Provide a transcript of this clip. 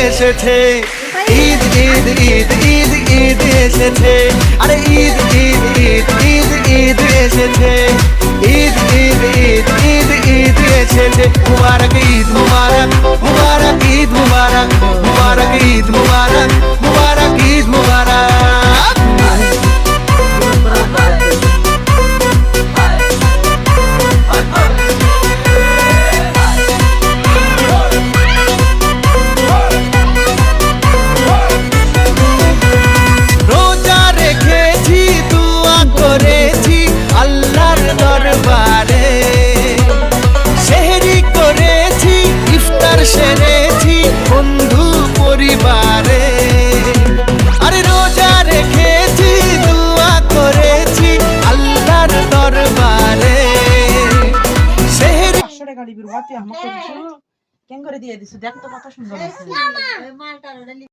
এসেছে, ঈদ ঈদ ঈদ ঈদ ঈদ এসেছে, আরে ঈদ ঈদ ঈদ ঈদ ঈদ এসেছে, ঈদ ঈদ ঈদ ঈদ ঈদ এসেছে। মুবারক ঈদ মুবারক, মুবারক ঈদ মুবারক, মুবারক ঈদ মুবারক, মুবারক ঈদ মুবারক। সেরেছি বন্ধু পরিবারে, আরে রোজা রেখেছি দোয়া করেছি আল্লাহর দরবারে। সেহরি 500 টাকা লিবির ওয়াতি আমাকে কিছু কেন করে দিয়ে দিছো, দেখ তো কত সুন্দর আছে।